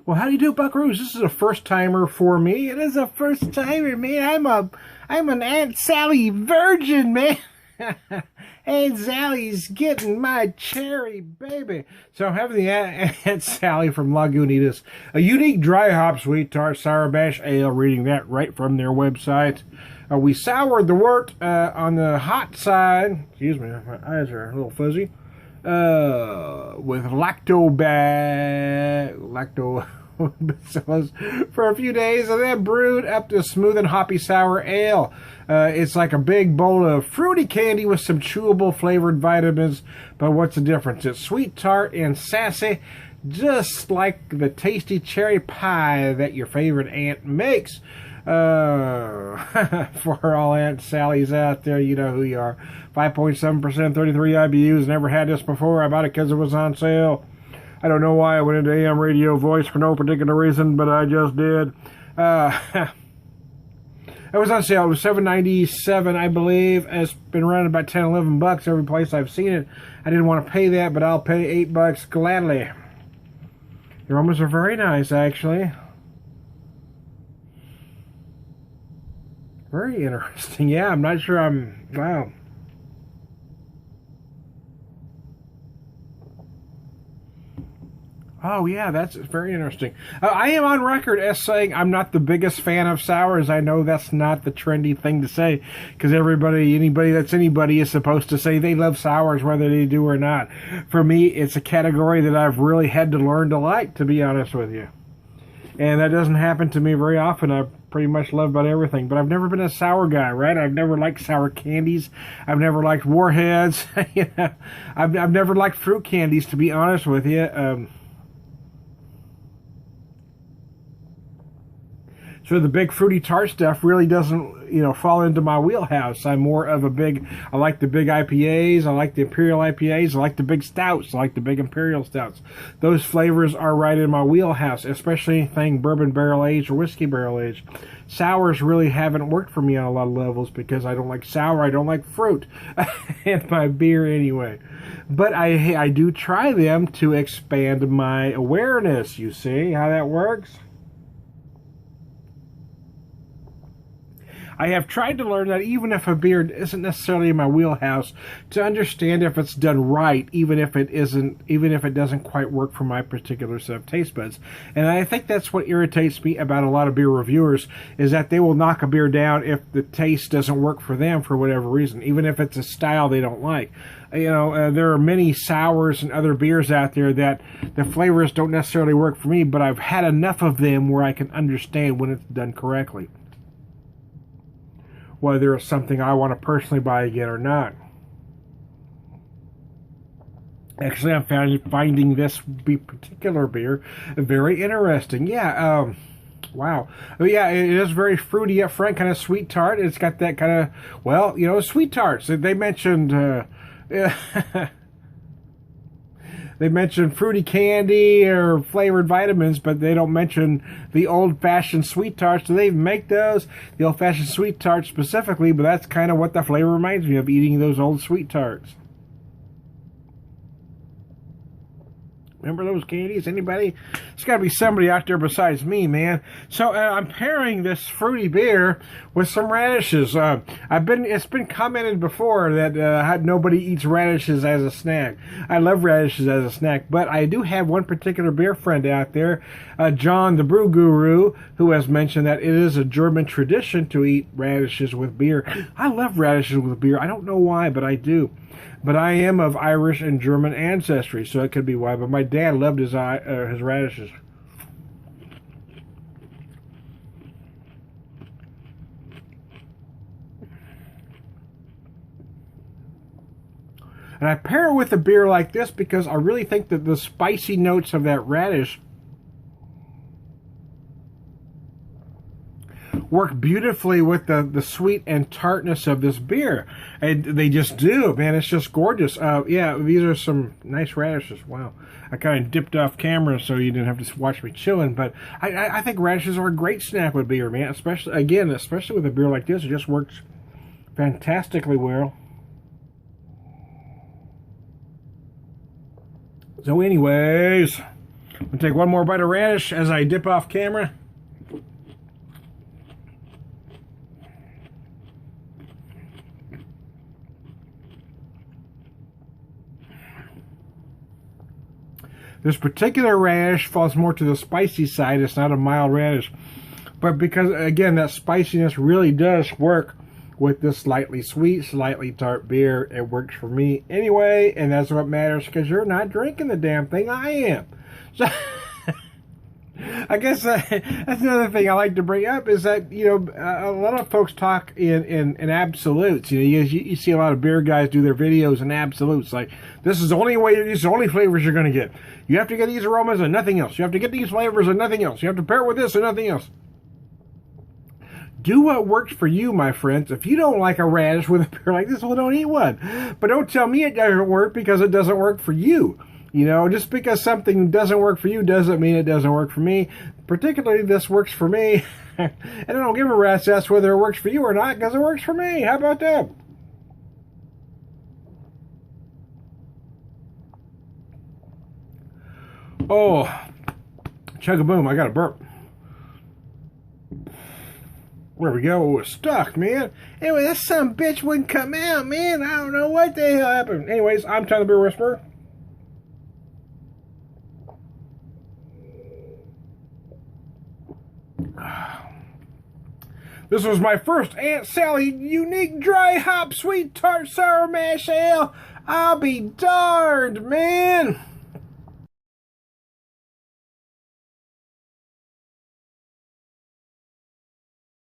Well, how do you do, Buckaroos? This is a first timer for me. It is a first timer, man. I'm an Aunt Sally virgin, man. Aunt Sally's getting my cherry, baby. So I'm having the Aunt Sally from Lagunitas, a unique dry hop sweet tart sour mash ale. Reading that right from their website. We soured the wort on the hot side. Excuse me, my eyes are a little fuzzy. With lactobacillus for a few days, and then brewed up to smooth and hoppy sour ale. It's like a big bowl of fruity candy with some chewable flavored vitamins. But what's the difference? It's sweet, tart, and sassy, just like the tasty cherry pie that your favorite aunt makes. For all Aunt Sally's out there, you know who you are. 5.7%, 33 IBUs. Never had this before. I bought it because it was on sale. I don't know why I went into AM radio voice for no particular reason, but I just did. It was on sale. It was $7.97, I believe. It's been running about 10, 11 bucks every place I've seen it. I didn't want to pay that, but I'll pay $8 gladly. The aromas are very nice, actually. Very interesting. Yeah, I'm not sure wow. Oh, yeah, that's very interesting. I am on record as saying I'm not the biggest fan of sours. I know that's not the trendy thing to say, because anybody that's anybody is supposed to say they love sours, whether they do or not. For me, it's a category that I've really had to learn to like, to be honest with you. And that doesn't happen to me very often. I pretty much love about everything. But I've never been a sour guy, right? I've never liked sour candies. I've never liked warheads. You know, I've never liked fruit candies, to be honest with you. So the big fruity tart stuff really doesn't, fall into my wheelhouse. I'm more of I like the big IPAs, I like the Imperial IPAs, I like the big stouts, I like the big Imperial stouts. Those flavors are right in my wheelhouse, especially anything bourbon barrel aged or whiskey barrel aged. Sours really haven't worked for me on a lot of levels because I don't like sour, I don't like fruit in my beer anyway. But I do try them to expand my awareness. You see how that works? I have tried to learn that even if a beer isn't necessarily in my wheelhouse, to understand if it's done right, even if it doesn't quite work for my particular set of taste buds. And I think that's what irritates me about a lot of beer reviewers, is that they will knock a beer down if the taste doesn't work for them for whatever reason, even if it's a style they don't like. There are many sours and other beers out there that the flavors don't necessarily work for me, but I've had enough of them where I can understand when it's done correctly, whether it's something I want to personally buy again or not. Actually, I'm finding this particular beer very interesting. Yeah, wow. Yeah, it is very fruity up front, kind of sweet tart. It's got that kind of, sweet tarts. They mentioned... They mention fruity candy or flavored vitamins, but they don't mention the old-fashioned sweet tarts. Do they even make those? The old-fashioned sweet tarts specifically, but that's kind of what the flavor reminds me of, eating those old sweet tarts. Remember those candies? Anybody? There's got to be somebody out there besides me, man. So I'm pairing this fruity beer with some radishes. It's been commented before that nobody eats radishes as a snack. I love radishes as a snack, but I do have one particular beer friend out there, John the Brew Guru, who has mentioned that it is a German tradition to eat radishes with beer. I love radishes with beer. I don't know why, but I do. But I am of Irish and German ancestry, so it could be why. But my dad loved his radishes. And I pair it with a beer like this because I really think that the spicy notes of that radish work beautifully with the sweet and tartness of this beer. And they just do, man. It's just gorgeous. Yeah, these are some nice radishes. Wow. I kind of dipped off camera so you didn't have to watch me chilling. But I think radishes are a great snack with beer, man. Especially with a beer like this. It just works fantastically well. So anyways, I'm going to take one more bite of radish as I dip off camera. This particular radish falls more to the spicy side. It's not a mild radish. But because, again, that spiciness really does work with this slightly sweet, slightly tart beer. It works for me anyway, and that's what matters, because you're not drinking the damn thing. I am. So, I guess that's another thing I like to bring up is that, you know, a lot of folks talk in absolutes. You know, you see a lot of beer guys do their videos in absolutes. Like, this is the only way, these are the only flavors you're going to get. You have to get these aromas and nothing else. You have to get these flavors and nothing else. You have to pair it with this and nothing else. Do what works for you, my friends. If you don't like a radish with a beer like this, well, don't eat one. But don't tell me it doesn't work because it doesn't work for you. You know, just because something doesn't work for you doesn't mean it doesn't work for me. Particularly, this works for me. And I don't give a rat's ass whether it works for you or not, because it works for me. How about that? Oh, chug-a-boom, I got a burp. There we go. Oh, it's stuck, man. Anyway, that son of a bitch wouldn't come out, man. I don't know what the hell happened. Anyways, I'm Tom the Beer Whisperer. This was my first Aunt Sally unique dry hop sweet tart sour mash ale. I'll be darned, man.